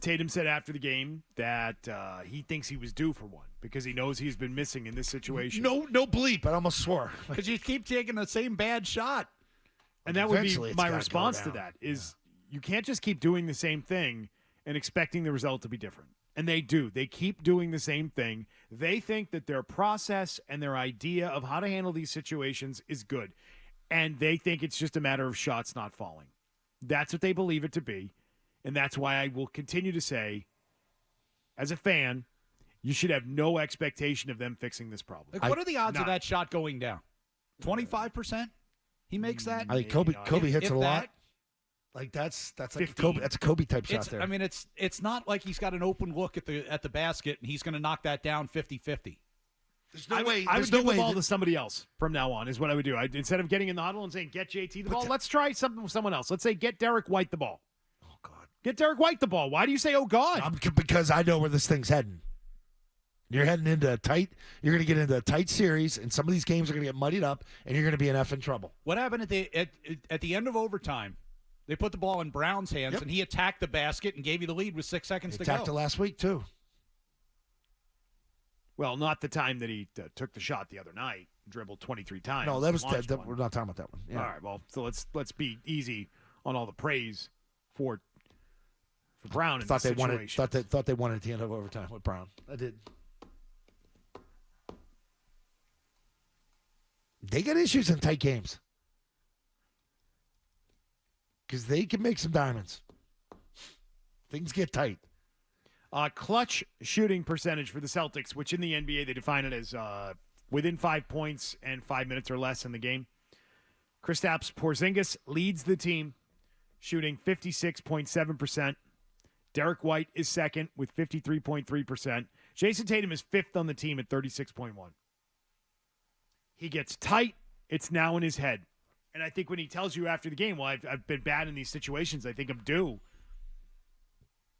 Tatum said after the game that he thinks he was due for one because he knows he's been missing in this situation. No bleep. I almost swore. Because you keep taking the same bad shot. And that would be Eventually, it's my gotta go response to down. that is you can't just keep doing the same thing and expecting the result to be different. And they do. They keep doing the same thing. They think that their process and their idea of how to handle these situations is good. And they think it's just a matter of shots not falling. That's what they believe it to be. And that's why I will continue to say, as a fan, you should have no expectation of them fixing this problem. Like, what are the odds of that shot going down? 25%? He makes that? I think Kobe hits if it a lot. that. Like that's like 15. Kobe. That's a Kobe type shot It's, there. I mean, it's not like he's got an open look at the basket and he's going to knock that down 50-50. There's no I way. would There's no give way the ball that- to somebody else from now on is what I would do. Instead of getting in the huddle and saying, get JT the ball, let's try something with someone else. Let's say, get Derek White the ball. Oh God. Get Derek White the ball. Why do you say, oh, God? Because I know where this thing's heading. You're heading into a tight. You're going to get into a tight series, and some of these games are going to get muddied up, and you're going to be in effing trouble. What happened at the end of overtime? They put the ball in Brown's hands, and he attacked the basket and gave you the lead with 6 seconds to go. Attacked it last week too. Well, not the time that he took the shot the other night, dribbled 23 times. No, that was launched one. we're not talking about that one. Yeah. All right, well, so let's be easy on all the praise for Brown in Thought this they wanted. situation. Thought they wanted at the end of overtime with Brown. I did. They get issues in tight games because they can make some diamonds. Things get tight. Clutch shooting percentage for the Celtics, which in the NBA they define it as within 5 points and 5 minutes or less in the game. Kristaps Porzingis leads the team, shooting 56.7%. Derek White is second with 53.3%. Jason Tatum is fifth on the team at 36.1. He gets tight. It's now in his head. And I think when he tells you after the game, well, I've been bad in these situations, I think I'm due.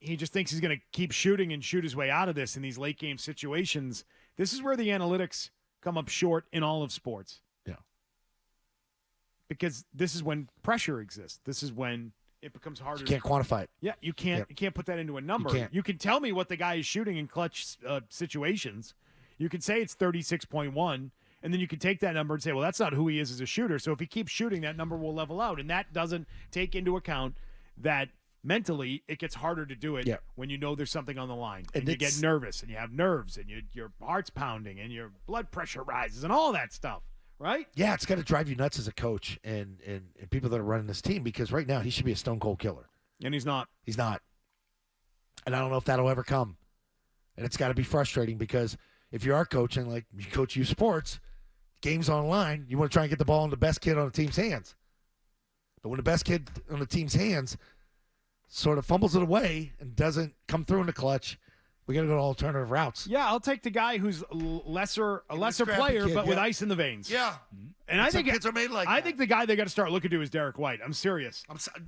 He just thinks he's going to keep shooting and shoot his way out of this in these late game situations. This is where the analytics come up short in all of sports. Yeah. Because this is when pressure exists. This is when it becomes harder. You can't quantify it. Yeah, you can't. You can't put that into a number. can't. You can tell me what the guy is shooting in clutch situations. You can say it's 36.1, and then you can take that number and say, well, that's not who he is as a shooter. So if he keeps shooting, that number will level out, and that doesn't take into account that mentally it gets harder to do it when you know there's something on the line, and you get nervous, and you have nerves, and your heart's pounding, and your blood pressure rises, and all that stuff. Right? Yeah, it's got to drive you nuts as a coach and people that are running this team because right now he should be a stone cold killer. And he's not. He's not. And I don't know if that'll ever come. And it's got to be frustrating because if you are coaching, like you coach U Sports, game's online, you want to try and get the ball in the best kid on the team's hands. But when the best kid on the team's hands sort of fumbles it away and doesn't come through in the clutch, we got to go to alternative routes. Yeah, I'll take the guy who's a lesser player, kid, but with ice in the veins. Yeah. And I think kids are made like I that. think the guy they got to start looking to is Derek White. I'm serious.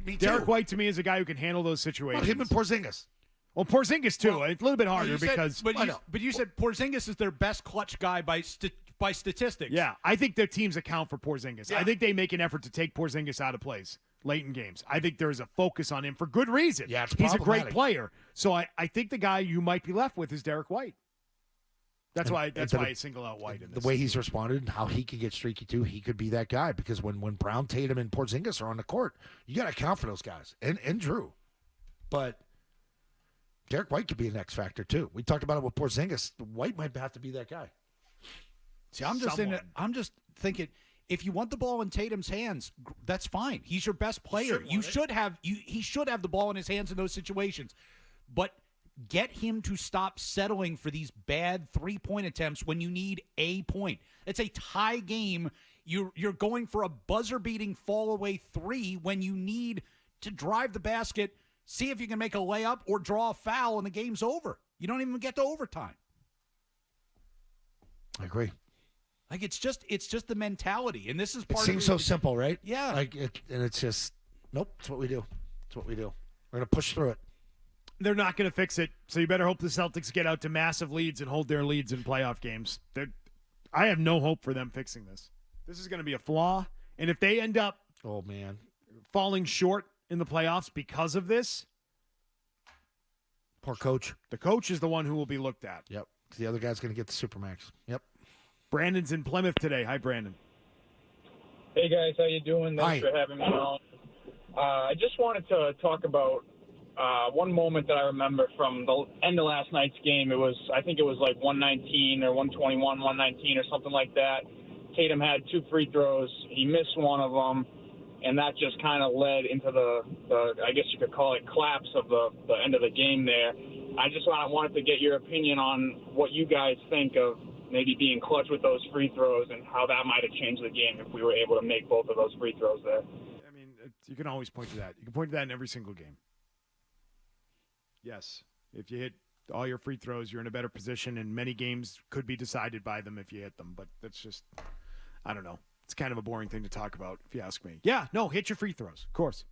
Me too. Derek White to me is a guy who can handle those situations. Well, him and Porzingis. Well, Porzingis too. It's a little bit harder You said- because. but you said Porzingis is their best clutch guy by statistics. Yeah, I think their teams account for Porzingis. Yeah. I think they make an effort to take Porzingis out of place late in games. I think there's a focus on him for good reason. Yeah, it's he's a great problematic. player. So I think the guy you might be left with is Derek White. That's why I single out White in this. The way he's responded and how he could get streaky too, he could be that guy because when Brown, Tatum, and Porzingis are on the court, you got to account for those guys and Drew. But Derek White could be an X factor too. We talked about it with Porzingis. White might have to be that guy. See, I'm just thinking, if you want the ball in Tatum's hands, that's fine. He's your best player. He should have the ball in his hands in those situations. But get him to stop settling for these bad 3-point attempts when you need a point. It's a tie game. You're going for a buzzer-beating fall-away 3 when you need to drive the basket, see if you can make a layup or draw a foul, and the game's over. You don't even get to overtime. I agree. Like it's just the mentality, and this is part. It seems so simple, right? Yeah. And it's just nope. It's what we do. It's what we do. We're gonna push through it. They're not going to fix it, so you better hope the Celtics get out to massive leads and hold their leads in playoff games. I have no hope for them fixing this. This is going to be a flaw, and if they end up Oh man, falling short in the playoffs because of this, Poor coach. The coach is the one who will be looked at. Yep. The other guy's going to get the Supermax. Yep. Brandon's in Plymouth today. Hi, Brandon. Hey guys, how you doing? Hi. Thanks for having me on. I just wanted to talk about one moment that I remember from the end of last night's game. I think it was like 119 or 121, 119 or something like that. Tatum had 2 free throws. He missed one of them, and that just kind of led into the I guess you could call it collapse of the end of the game there. I just wanted to get your opinion on what you guys think of maybe being clutch with those free throws and how that might have changed the game if we were able to make both of those free throws there. I mean, you can always point to that. You can point to that in every single game. Yes. If you hit all your free throws, you're in a better position, and many games could be decided by them if you hit them. But that's just, I don't know. It's kind of a boring thing to talk about, if you ask me. Yeah, no, hit your free throws, of course.